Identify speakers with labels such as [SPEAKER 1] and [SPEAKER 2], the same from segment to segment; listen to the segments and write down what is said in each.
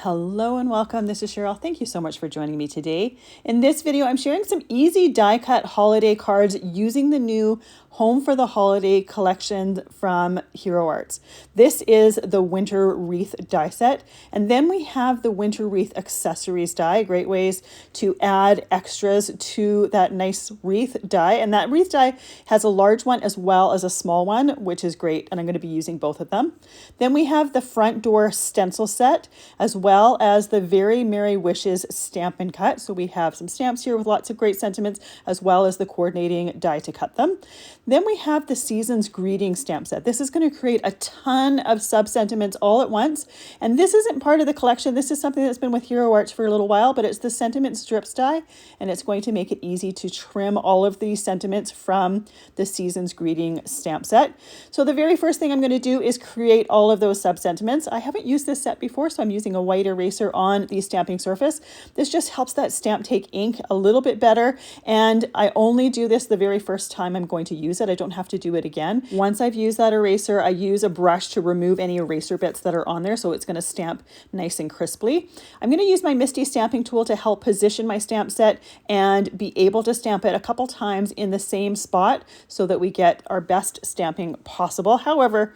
[SPEAKER 1] Hello and welcome. This is Cheryl. Thank you so much for joining me today. In this video, I'm sharing some easy die cut holiday cards using the new Home for the Holiday collection from Hero Arts. This is the Winter Wreath Die Set. And then we have the Winter Wreath Accessories die, great ways to add extras to that nice wreath die. And that wreath die has a large one as well as a small one, which is great. And I'm going to be using both of them. Then we have the front door stencil set, as well as the Very Merry Wishes stamp and cut. So we have some stamps here with lots of great sentiments, as well as the coordinating die to cut them. Then we have the Season's Greeting stamp set. This is going to create a ton of sub-sentiments all at once. And this isn't part of the collection. This is something that's been with Hero Arts for a little while, but it's the sentiment strips die, and it's going to make it easy to trim all of these sentiments from the Season's Greeting stamp set. So the very first thing I'm going to do is create all of those sub-sentiments. I haven't used this set before, so I'm using a white eraser on the stamping surface. This just helps that stamp take ink a little bit better, and I only do this the very first time I'm going to use it. I don't have to do it again. Once I've used that eraser, I use a brush to remove any eraser bits that are on there, so it's going to stamp nice and crisply. I'm going to use my Misti stamping tool to help position my stamp set and be able to stamp it a couple times in the same spot so that we get our best stamping possible. However,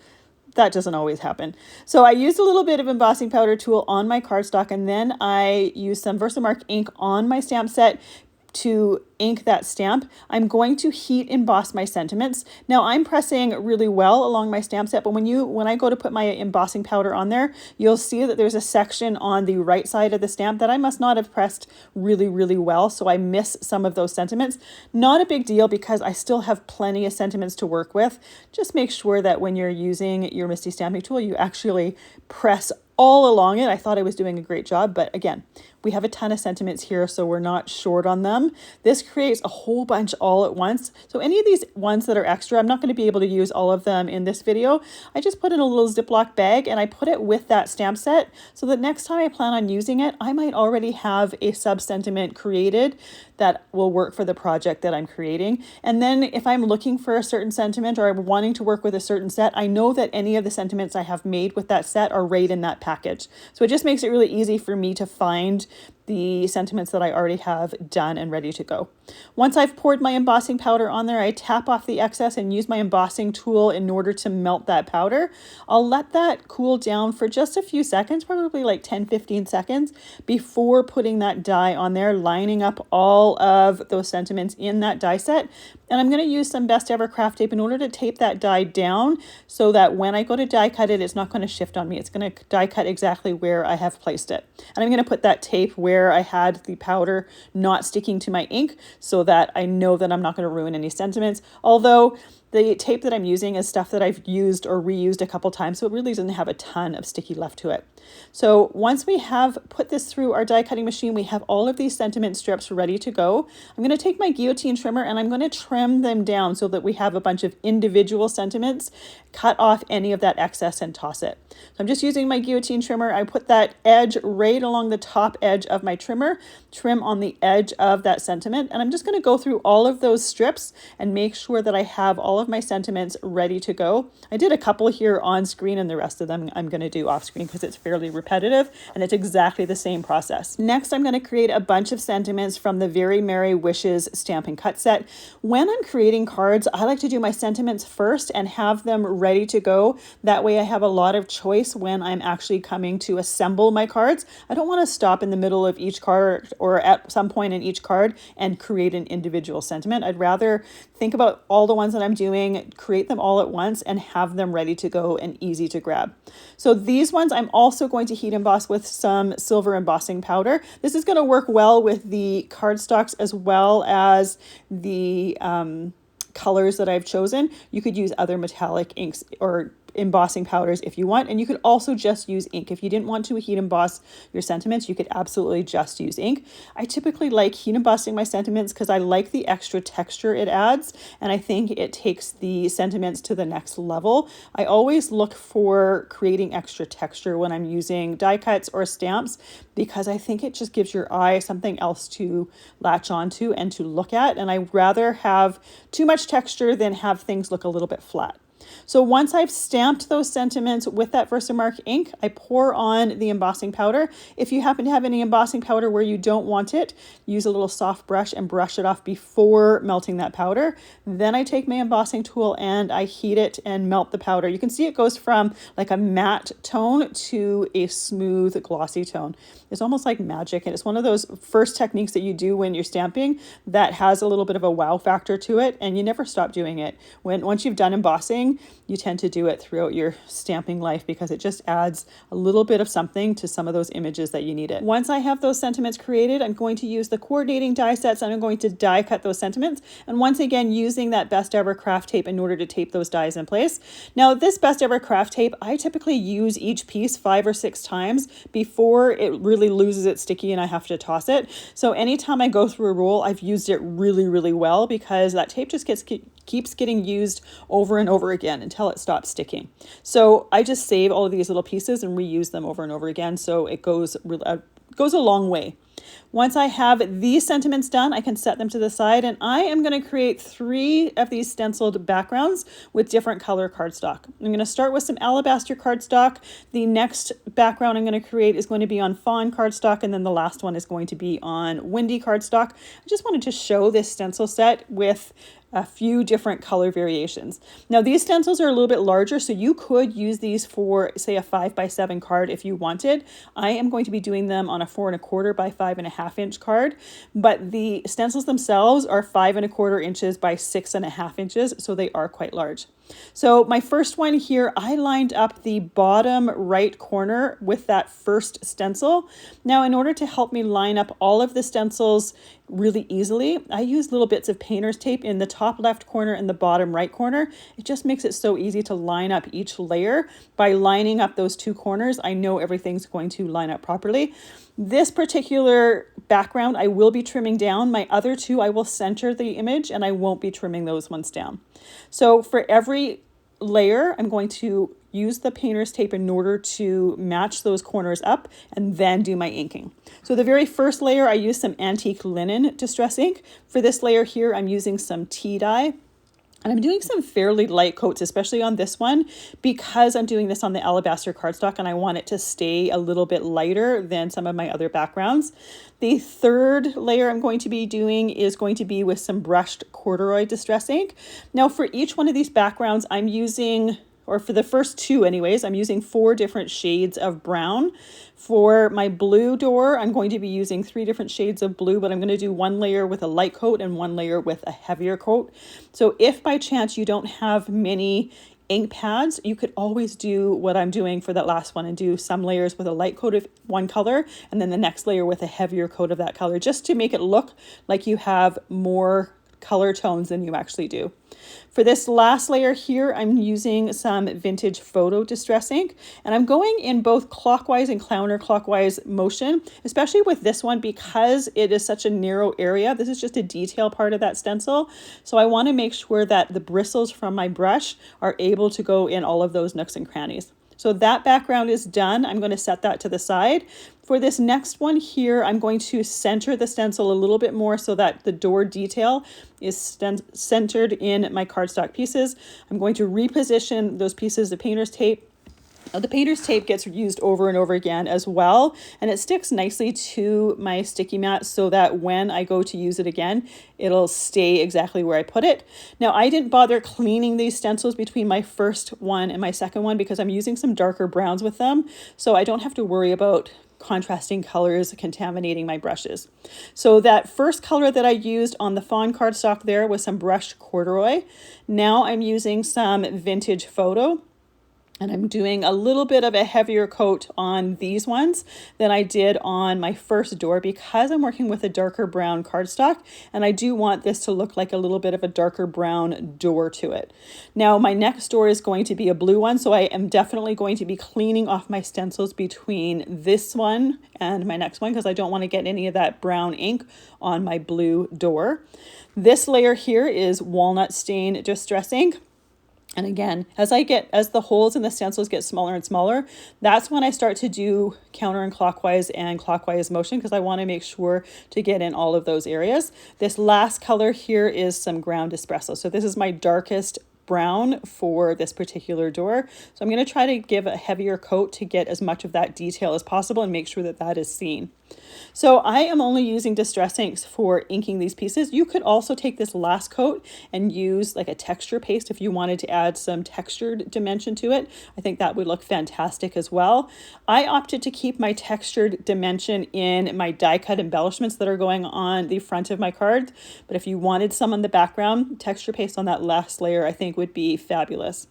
[SPEAKER 1] that doesn't always happen. So I used a little bit of embossing powder tool on my cardstock, and then I used some VersaMark ink on my stamp set to ink that stamp. I'm going to heat emboss my sentiments. Now I'm pressing really well along my stamp set, but when I go to put my embossing powder on there, you'll see that there's a section on the right side of the stamp that I must not have pressed really, really well. So I miss some of those sentiments. Not a big deal because I still have plenty of sentiments to work with. Just make sure that when you're using your Misti stamping tool, you actually press all along it. I thought I was doing a great job, but again, we have a ton of sentiments here, so we're not short on them. This creates a whole bunch all at once. So any of these ones that are extra, I'm not going to be able to use all of them in this video. I just put in a little Ziploc bag and I put it with that stamp set so that next time I plan on using it, I might already have a sub-sentiment created that will work for the project that I'm creating. And then if I'm looking for a certain sentiment or I'm wanting to work with a certain set, I know that any of the sentiments I have made with that set are right in that package. So it just makes it really easy for me to find the sentiments that I already have done and ready to go. Once I've poured my embossing powder on there, I tap off the excess and use my embossing tool in order to melt that powder. I'll let that cool down for just a few seconds, probably like 10-15 seconds, before putting that die on there, lining up all of those sentiments in that die set. And I'm going to use some Best Ever craft tape in order to tape that die down so that when I go to die cut it, it's not going to shift on me. It's going to die cut exactly where I have placed it. And I'm going to put that tape where I had the powder not sticking to my ink so that I know that I'm not going to ruin any sentiments. Although the tape that I'm using is stuff that I've used or reused a couple times, so it really doesn't have a ton of sticky left to it. So once we have put this through our die cutting machine, we have all of these sentiment strips ready to go. I'm going to take my guillotine trimmer and I'm going to trim them down so that we have a bunch of individual sentiments, cut off any of that excess and toss it. So I'm just using my guillotine trimmer. I put that edge right along the top edge of my trimmer, trim on the edge of that sentiment, and I'm just going to go through all of those strips and make sure that I have all of my sentiments ready to go. I did a couple here on screen and the rest of them I'm going to do off screen because it's fairly repetitive and it's exactly the same process. Next, I'm going to create a bunch of sentiments from the Very Merry Wishes stamp and cut set. When I'm creating cards, I like to do my sentiments first and have them ready to go. That way I have a lot of choice when I'm actually coming to assemble my cards. I don't want to stop in the middle of each card or at some point in each card and create an individual sentiment. I'd rather think about all the ones that I'm doing, create them all at once, and have them ready to go and easy to grab. So these ones I'm also going to heat emboss with some silver embossing powder. This is going to work well with the cardstocks as well as the colors that I've chosen. You could use other metallic inks or embossing powders if you want, and you could also just use ink. If you didn't want to heat emboss your sentiments, you could absolutely just use ink. I typically like heat embossing my sentiments because I like the extra texture it adds, and I think it takes the sentiments to the next level. I always look for creating extra texture when I'm using die cuts or stamps because I think it just gives your eye something else to latch onto and to look at, and I'd rather have too much texture than have things look a little bit flat. So once I've stamped those sentiments with that VersaMark ink, I pour on the embossing powder. If you happen to have any embossing powder where you don't want it, use a little soft brush and brush it off before melting that powder. Then I take my embossing tool and I heat it and melt the powder. You can see it goes from like a matte tone to a smooth glossy tone. It's almost like magic, and it's one of those first techniques that you do when you're stamping that has a little bit of a wow factor to it, and you never stop doing it. Once you've done embossing, you tend to do it throughout your stamping life because it just adds a little bit of something to some of those images that you need it. Once I have those sentiments created, I'm going to use the coordinating die sets and I'm going to die cut those sentiments. And once again, using that Best Ever craft tape in order to tape those dies in place. Now, this Best Ever craft tape, I typically use each piece 5 or 6 times before it really loses its sticky and I have to toss it. So anytime I go through a roll, I've used it really, really well because that tape just keeps getting used over and over again until it stops sticking. So I just save all of these little pieces and reuse them over and over again. So it goes a long way. Once I have these sentiments done, I can set them to the side, and I am going to create 3 of these stenciled backgrounds with different color cardstock. I'm going to start with some alabaster cardstock. The next background I'm going to create is going to be on fawn cardstock, and then the last one is going to be on windy cardstock. I just wanted to show this stencil set with a few different color variations. Now these stencils are a little bit larger, so you could use these for, say, a 5x7 card if you wanted. I am going to be doing them on a 4 1/4 by 5.5 inch card, but the stencils themselves are 5 1/4 inches by 6.5 inches, so they are quite large. So my first one here, I lined up the bottom right corner with that first stencil. Now, in order to help me line up all of the stencils really easily, I use little bits of painter's tape in the top left corner and the bottom right corner. It just makes it so easy to line up each layer. By lining up those 2 corners, I know everything's going to line up properly. This particular background I will be trimming down. My other 2 I will center the image and I won't be trimming those ones down. So for every layer, I'm going to use the painter's tape in order to match those corners up and then do my inking. So the very first layer, I use some antique linen distress ink. For this layer here, I'm using some tea dye. And I'm doing some fairly light coats, especially on this one, because I'm doing this on the alabaster cardstock and I want it to stay a little bit lighter than some of my other backgrounds. The third layer I'm going to be doing is going to be with some brushed corduroy distress ink. Now for each one of these backgrounds, I'm using, or for the first 2 anyways, I'm using 4 different shades of brown. For my blue door, I'm going to be using 3 different shades of blue, but I'm going to do 1 layer with a light coat and 1 layer with a heavier coat. So if by chance you don't have many ink pads, you could always do what I'm doing for that last one and do some layers with a light coat of one color and then the next layer with a heavier coat of that color, just to make it look like you have more color tones than you actually do. For this last layer here, I'm using some vintage photo distress ink, and I'm going in both clockwise and counterclockwise motion, especially with this one because it is such a narrow area. This is just a detail part of that stencil. So I want to make sure that the bristles from my brush are able to go in all of those nooks and crannies. So that background is done. I'm going to set that to the side. For this next one here, I'm going to center the stencil a little bit more so that the door detail is centered in my cardstock pieces. I'm going to reposition those pieces of painter's tape. Now, the painter's tape gets used over and over again as well, and it sticks nicely to my sticky mat so that when I go to use it again, it'll stay exactly where I put it. Now, I didn't bother cleaning these stencils between my first one and my second one because I'm using some darker browns with them, so I don't have to worry about contrasting colors contaminating my brushes. So that first color that I used on the fawn cardstock there was some brushed corduroy. Now I'm using some vintage photo. And I'm doing a little bit of a heavier coat on these ones than I did on my first door because I'm working with a darker brown cardstock and I do want this to look like a little bit of a darker brown door to it. Now my next door is going to be a blue one, so I am definitely going to be cleaning off my stencils between this one and my next one because I don't want to get any of that brown ink on my blue door. This layer here is walnut stain distress ink. And again, as the holes in the stencils get smaller and smaller, that's when I start to do counter and clockwise motion because I want to make sure to get in all of those areas. This last color here is some ground espresso. So this is my darkest brown for this particular door. So I'm going to try to give a heavier coat to get as much of that detail as possible and make sure that that is seen. So I am only using distress inks for inking these pieces. You could also take this last coat and use like a texture paste if you wanted to add some textured dimension to it. I think that would look fantastic as well. I opted to keep my textured dimension in my die cut embellishments that are going on the front of my cards. But if you wanted some on the background, texture paste on that last layer I think would be fabulous.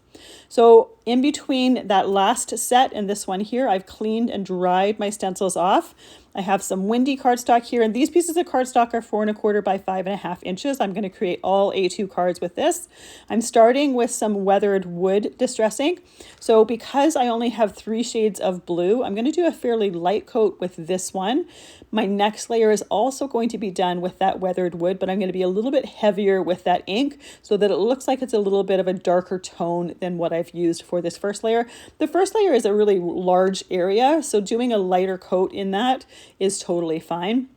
[SPEAKER 1] So in between that last set and this one here, I've cleaned and dried my stencils off. I have some windy cardstock here, and these pieces of cardstock are 4 1/4 by 5 1/2 inches. I'm going to create all A2 cards with this. I'm starting with some weathered wood distress ink. So because I only have 3 shades of blue, I'm going to do a fairly light coat with this one. My next layer is also going to be done with that weathered wood, but I'm going to be a little bit heavier with that ink so that it looks like it's a little bit of a darker tone than what I've used for this first layer. The first layer is a really large area, so doing a lighter coat in that is totally fine.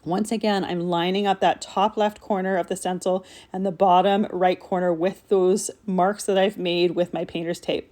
[SPEAKER 1] Once again, I'm lining up that top left corner of the stencil and the bottom right corner with those marks that I've made with my painter's tape.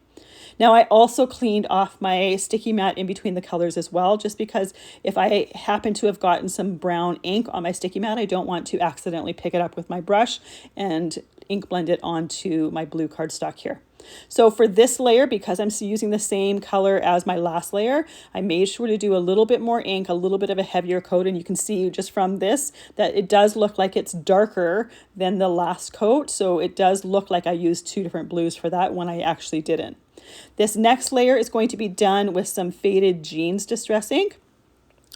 [SPEAKER 1] Now I also cleaned off my sticky mat in between the colors as well, just because if I happen to have gotten some brown ink on my sticky mat, I don't want to accidentally pick it up with my brush and ink blend it onto my blue cardstock here. So for this layer, because I'm using the same color as my last layer, I made sure to do a little bit more ink, a little bit of a heavier coat, and you can see just from this that it does look like it's darker than the last coat. So it does look like I used 2 different blues for that when I actually didn't. This next layer is going to be done with some faded jeans distress ink.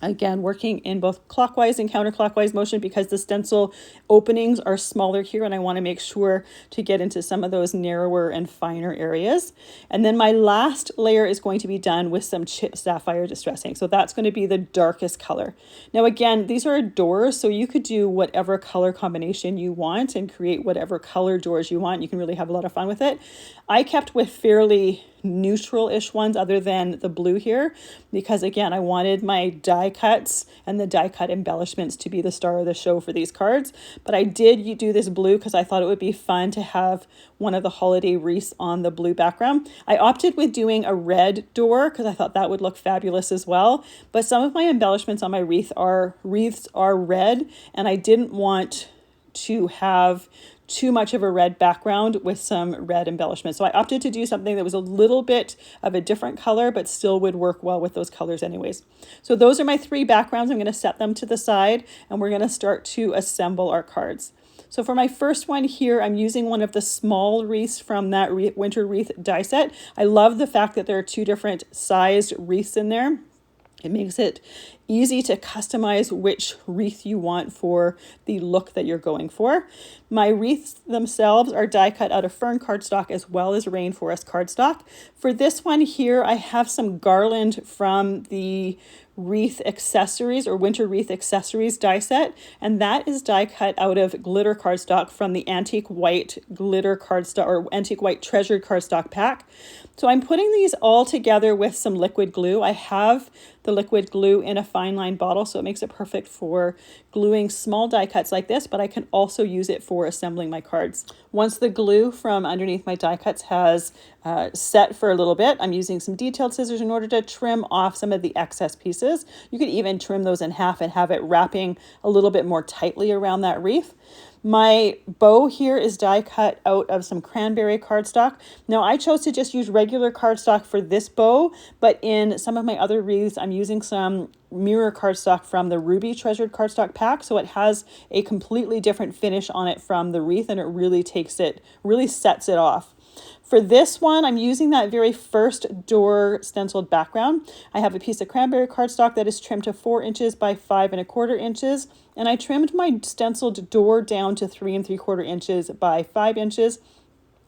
[SPEAKER 1] Again, working in both clockwise and counterclockwise motion because the stencil openings are smaller here and I want to make sure to get into some of those narrower and finer areas. And then my last layer is going to be done with some chip sapphire distress ink. So that's going to be the darkest color. Now again, these are doors, so you could do whatever color combination you want and create whatever color doors you want. You can really have a lot of fun with it. I kept with fairly neutral-ish ones other than the blue here because again I wanted my die cuts and the die cut embellishments to be the star of the show for these cards, but I did do this blue because I thought it would be fun to have one of the holiday wreaths on the blue background. I opted with doing a red door because I thought that would look fabulous as well, but some of my embellishments on my wreaths are red and I didn't want to have too much of a red background with some red embellishment. So I opted to do something that was a little bit of a different color, but still would work well with those colors anyways. So those are my 3 backgrounds. I'm going to set them to the side and we're going to start to assemble our cards. So for my first one here, I'm using one of the small wreaths from that Winter Wreath die set. I love the fact that there are 2 different sized wreaths in there. It makes it easy to customize which wreath you want for the look that you're going for. My wreaths themselves are die cut out of fern cardstock as well as rainforest cardstock. For this one here, I have some garland from the wreath accessories or winter wreath accessories die set, and that is die cut out of glitter cardstock from the antique white glitter cardstock or antique white treasured cardstock pack. So I'm putting these all together with some liquid glue. I have the liquid glue in a fine line bottle, so it makes it perfect for gluing small die cuts like this, but I can also use it for assembling my cards. Once the glue from underneath my die cuts has set for a little bit, I'm using some detailed scissors in order to trim off some of the excess pieces. You could even trim those in half and have it wrapping a little bit more tightly around that wreath. My bow here is die cut out of some cranberry cardstock. Now I chose to just use regular cardstock for this bow, but in some of my other wreaths, I'm using some mirror cardstock from the Ruby treasured cardstock pack. So it has a completely different finish on it from the wreath and it really sets it off. For this one, I'm using that very first door stenciled background. I have a piece of cranberry cardstock that is trimmed to 4 inches by 5 1/4 inches. And I trimmed my stenciled door down to 3 3/4 inches by 5 inches.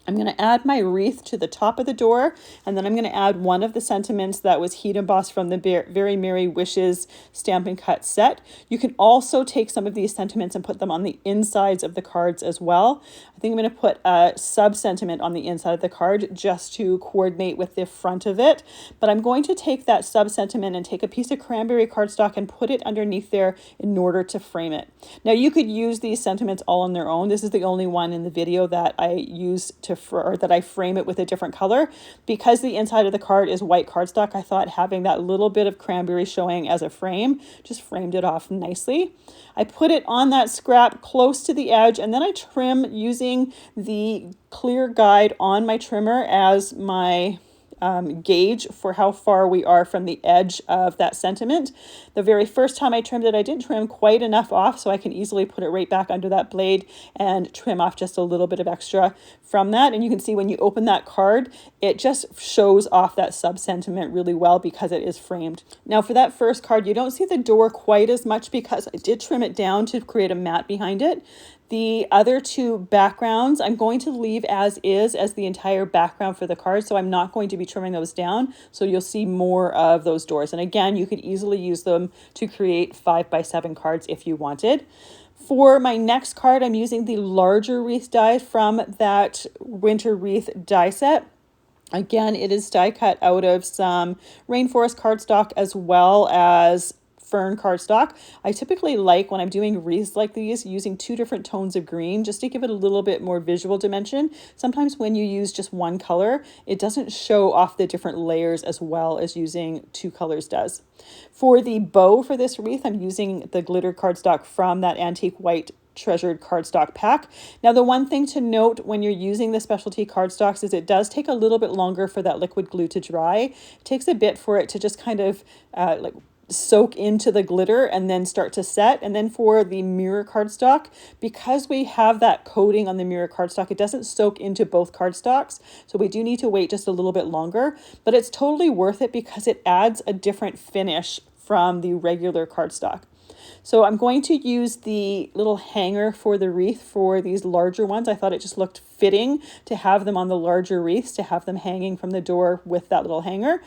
[SPEAKER 1] I'm going to add my wreath to the top of the door, and then I'm going to add one of the sentiments that was heat embossed from the Very Merry Wishes Stampin' Cut set. You can also take some of these sentiments and put them on the insides of the cards as well. I think I'm going to put a sub-sentiment on the inside of the card just to coordinate with the front of it, but I'm going to take that sub-sentiment and take a piece of cranberry cardstock and put it underneath there in order to frame it. Now you could use these sentiments all on their own. This is the only one in the video that I used to or that I frame it with a different color. Because the inside of the card is white cardstock, I thought having that little bit of cranberry showing as a frame just framed it off nicely. I put it on that scrap close to the edge, and then I trim using the clear guide on my trimmer as my gauge for how far we are from the edge of that sentiment. The very first time I trimmed it, I didn't trim quite enough off, so I can easily put it right back under that blade and trim off just a little bit of extra from that. And you can see when you open that card, it just shows off that sub-sentiment really well because it is framed. Now for that first card, you don't see the door quite as much because I did trim it down to create a mat behind it. The other two backgrounds I'm going to leave as is as the entire background for the card, so I'm not going to be trimming those down, so you'll see more of those doors. And again, you could easily use them to create 5x7 cards if you wanted. For my next card, I'm using the larger wreath die from that winter wreath die set. Again, it is die cut out of some rainforest cardstock as well as fern cardstock. I typically like, when I'm doing wreaths like these, using 2 different tones of green just to give it a little bit more visual dimension. Sometimes when you use just one color, it doesn't show off the different layers as well as using 2 colors does. For the bow for this wreath, I'm using the glitter cardstock from that antique white treasured cardstock pack. Now, the one thing to note when you're using the specialty cardstocks is it does take a little bit longer for that liquid glue to dry. It takes a bit for it to just kind of like soak into the glitter and then start to set. And then for the mirror cardstock, because we have that coating on the mirror cardstock, it doesn't soak into both cardstocks. So we do need to wait just a little bit longer, but it's totally worth it because it adds a different finish from the regular cardstock. So I'm going to use the little hanger for the wreath for these larger ones. I thought it just looked fitting to have them on the larger wreaths, to have them hanging from the door with that little hanger.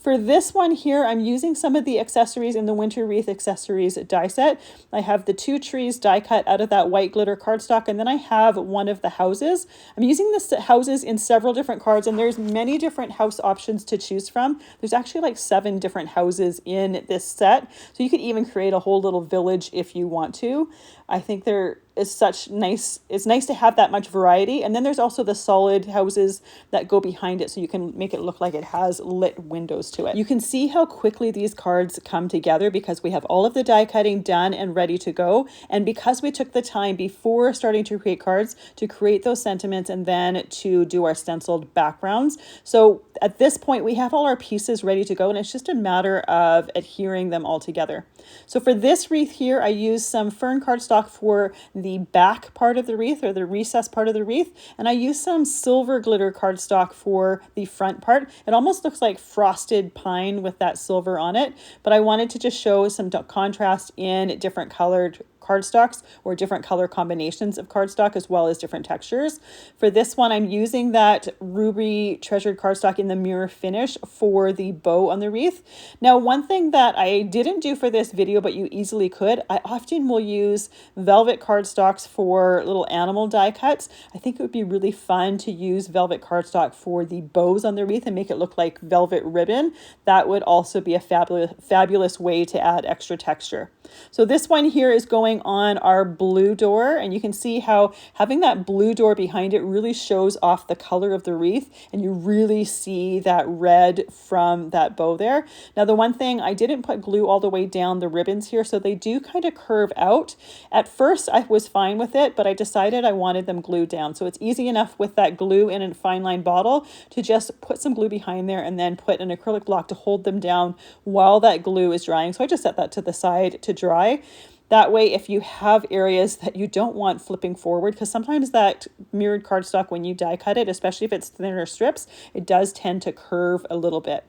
[SPEAKER 1] For this one here, I'm using some of the accessories in the Winter Wreath Accessories die set. I have the 2 trees die cut out of that white glitter cardstock, and then I have one of the houses. I'm using the houses in several different cards, and there's many different house options to choose from. There's actually like 7 different houses in this set, so you could even create a whole little village if you want to. I think there is it's nice to have that much variety. And then there's also the solid houses that go behind it, so you can make it look like it has lit windows to it. You can see how quickly these cards come together because we have all of the die cutting done and ready to go. And because we took the time before starting to create cards to create those sentiments and then to do our stenciled backgrounds. So at this point, we have all our pieces ready to go, and it's just a matter of adhering them all together. So for this wreath here, I used some fern cardstock for the back part of the wreath, or the recess part of the wreath, and I used some silver glitter cardstock for the front part. It almost looks like frosted pine with that silver on it, but I wanted to just show some contrast in different colored cardstocks or different color combinations of cardstock as well as different textures. For this one, I'm using that ruby treasured cardstock in the mirror finish for the bow on the wreath. Now, one thing that I didn't do for this video, but you easily could, I often will use velvet cardstocks for little animal die cuts. I think it would be really fun to use velvet cardstock for the bows on the wreath and make it look like velvet ribbon. That would also be a fabulous way to add extra texture. So this one here is going on our blue door, and you can see how having that blue door behind it really shows off the color of the wreath, and you really see that red from that bow there. Now, the one thing, I didn't put glue all the way down the ribbons here, so they do kind of curve out. At first I was fine with it, but I decided I wanted them glued down. So it's easy enough with that glue in a fine line bottle to just put some glue behind there and then put an acrylic block to hold them down while that glue is drying. So I just set that to the side to dry. That way, if you have areas that you don't want flipping forward, because sometimes that mirrored cardstock, when you die cut it, especially if it's thinner strips, it does tend to curve a little bit.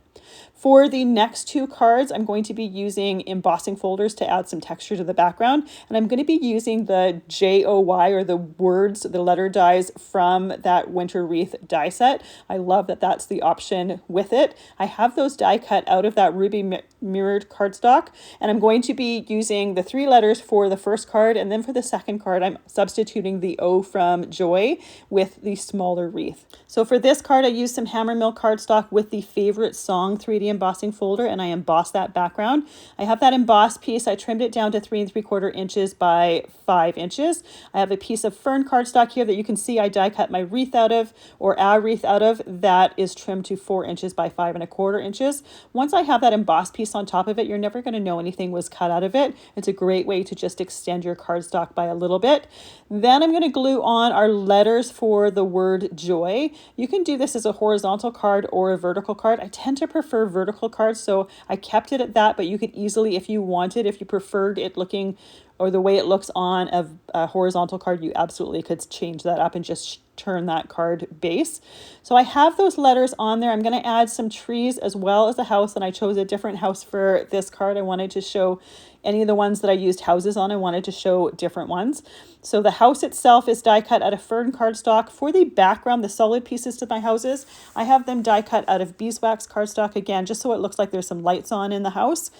[SPEAKER 1] For the next 2 cards, I'm going to be using embossing folders to add some texture to the background. And I'm going to be using the JOY, or the words, the letter dies from that Winter Wreath die set. I love that that's the option with it. I have those die cut out of that ruby mirrored cardstock. And I'm going to be using the 3 letters for the first card. And then for the second card, I'm substituting the O from Joy with the smaller wreath. So for this card, I used some Hammermill cardstock with the favorite song long 3D embossing folder and I embossed that background. I have that embossed piece. I trimmed it down to 3 3/4 inches by 5 inches. I have a piece of fern cardstock here that you can see I die cut my wreath out of, or a wreath out of, that is trimmed to 4 inches by 5 1/4 inches. Once I have that embossed piece on top of it, you're never going to know anything was cut out of it. It's a great way to just extend your cardstock by a little bit. Then I'm going to glue on our letters for the word joy. You can do this as a horizontal card or a vertical card. I tend to prefer vertical cards, so I kept it at that, but you could easily, if you wanted, if you preferred it looking, or the way it looks on a horizontal card, you absolutely could change that up and just turn that card base. So I have those letters on there. I'm going to add some trees as well as a house, and I chose a different house for this card. I wanted to show any of the ones that I used houses on. I wanted to show different ones. So the house itself is die cut out of fern cardstock. For the background, the solid pieces to my houses, I have them die cut out of beeswax cardstock, again, just so it looks like there's some lights on in the house.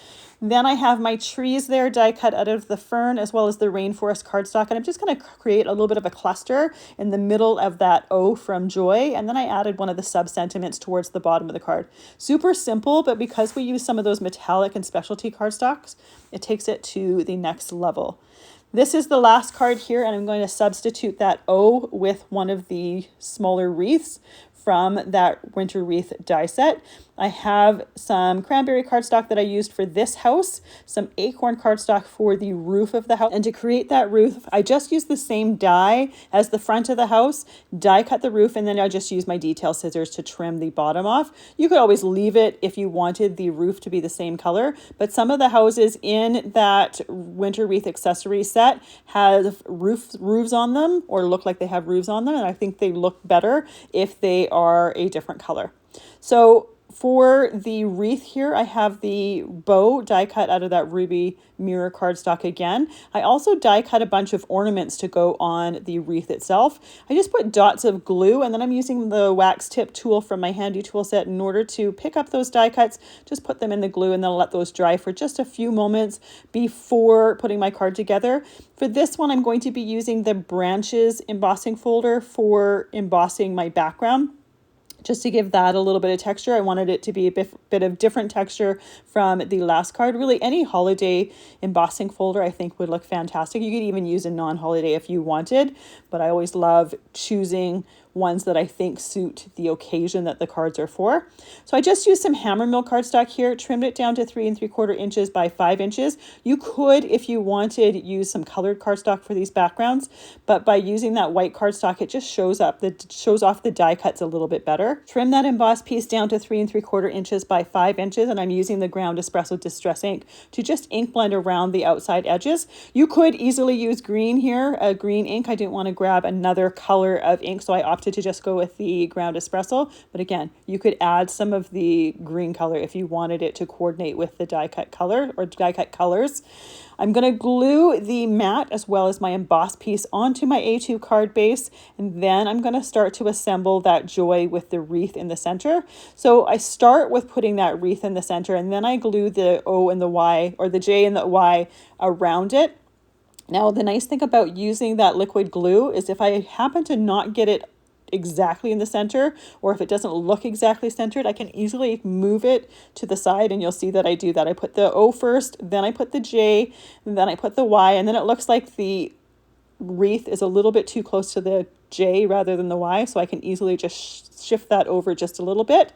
[SPEAKER 1] Then I have my trees there die cut out of the fern as well as the rainforest cardstock. And I'm just going to create a little bit of a cluster in the middle of that O from joy. And then I added one of the sub-sentiments towards the bottom of the card. Super simple, but because we use some of those metallic and specialty cardstocks, it takes it to the next level. This is the last card here, and I'm going to substitute that O with one of the smaller wreaths from that winter wreath die set. I have some cranberry cardstock that I used for this house, some acorn cardstock for the roof of the house. And to create that roof, I just used the same die as the front of the house, die cut the roof, and then I just used my detail scissors to trim the bottom off. You could always leave it if you wanted the roof to be the same color, but some of the houses in that winter wreath accessory set have roofs on them, or look like they have roofs on them, and I think they look better if they are a different color. So for the wreath here, I have the bow die cut out of that ruby mirror cardstock again. I also die cut a bunch of ornaments to go on the wreath itself. I just put dots of glue, and then I'm using the wax tip tool from my handy tool set in order to pick up those die cuts, just put them in the glue, and then let those dry for just a few moments before putting my card together. For this one, I'm going to be using the branches embossing folder for embossing my background, just to give that a little bit of texture. I wanted it to be a bit of different texture from the last card. Really, any holiday embossing folder I think would look fantastic. You could even use a non-holiday if you wanted, but I always love choosing ones that I think suit the occasion that the cards are for. So I just used some Hammermill cardstock here, trimmed it down to 3 3/4 inches by 5 inches. You could, if you wanted, use some colored cardstock for these backgrounds, but by using that white cardstock, it just shows off the die cuts a little bit better. Trim that embossed piece down to 3 3/4 inches by 5 inches, and I'm using the Ground Espresso Distress ink to just ink blend around the outside edges. You could easily use green here, a green ink. I didn't want to grab another color of ink, so I opted to just go with the Ground Espresso. But again, you could add some of the green color if you wanted it to coordinate with the die cut color or die cut colors. I'm going to glue the mat as well as my embossed piece onto my A2 card base, and then I'm going to start to assemble that joy with the wreath in the center. So I start with putting that wreath in the center, and then I glue the O and the Y, or the J and the Y, around it. Now, the nice thing about using that liquid glue is if I happen to not get it exactly in the center, or if it doesn't look exactly centered, I can easily move it to the side, and you'll see that I do that. I put the O first, then I put the J, and then I put the Y, and then it looks like the wreath is a little bit too close to the J rather than the Y, so I can easily just shift that over just a little bit.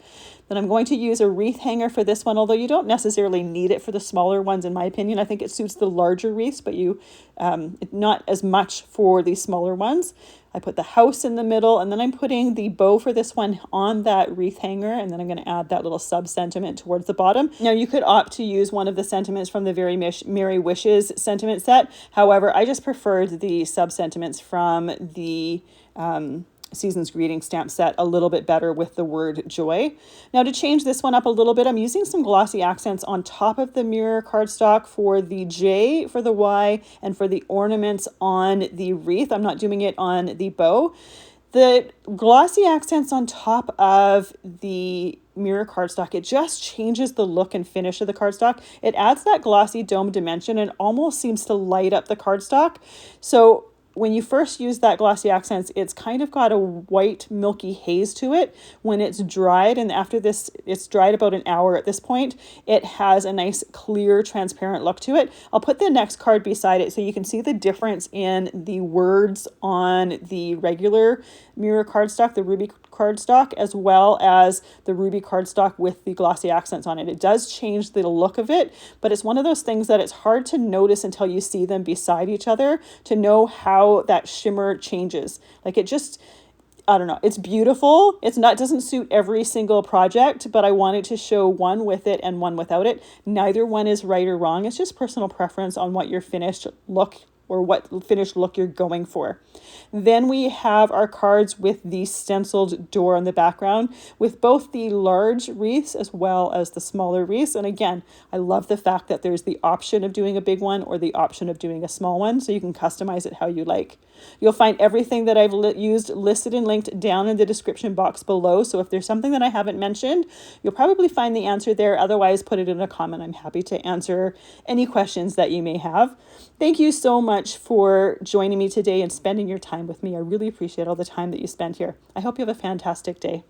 [SPEAKER 1] Then I'm going to use a wreath hanger for this one, although you don't necessarily need it for the smaller ones, in my opinion. I think it suits the larger wreaths, but not as much for the smaller ones. I put the house in the middle, and then I'm putting the bow for this one on that wreath hanger, and then I'm going to add that little sub-sentiment towards the bottom. Now, you could opt to use one of the sentiments from the Very Merry Wishes sentiment set. However, I just preferred the sub-sentiments from the Season's Greeting stamp set a little bit better with the word joy. Now, to change this one up a little bit, I'm using some glossy accents on top of the mirror cardstock for the J, for the Y, and for the ornaments on the wreath. I'm not doing it on the bow. The glossy accents on top of the mirror cardstock, it just changes the look and finish of the cardstock. It adds that glossy dome dimension and almost seems to light up the cardstock. So when you first use that glossy accents, it's kind of got a white milky haze to it. When it's dried, and after this, it's dried about an hour at this point, it has a nice clear transparent look to it. I'll put the next card beside it so you can see the difference in the words on the regular mirror cardstock, the Ruby cardstock, as well as the Ruby cardstock with the glossy accents on it. It does change the look of it, but it's one of those things that it's hard to notice until you see them beside each other to know how that shimmer changes. Like it just, I don't know, it's beautiful. It doesn't suit every single project, but I wanted to show one with it and one without it. Neither one is right or wrong. It's just personal preference on what your finished look or what finished look you're going for. Then we have our cards with the stenciled door in the background with both the large wreaths as well as the smaller wreaths. And again, I love the fact that there's the option of doing a big one or the option of doing a small one, so you can customize it how you like. You'll find everything that I've used listed and linked down in the description box below. So if there's something that I haven't mentioned, you'll probably find the answer there. Otherwise, put it in a comment. I'm happy to answer any questions that you may have. Thank you so much for joining me today and spending your time with me. I really appreciate all the time that you spent here. I hope you have a fantastic day.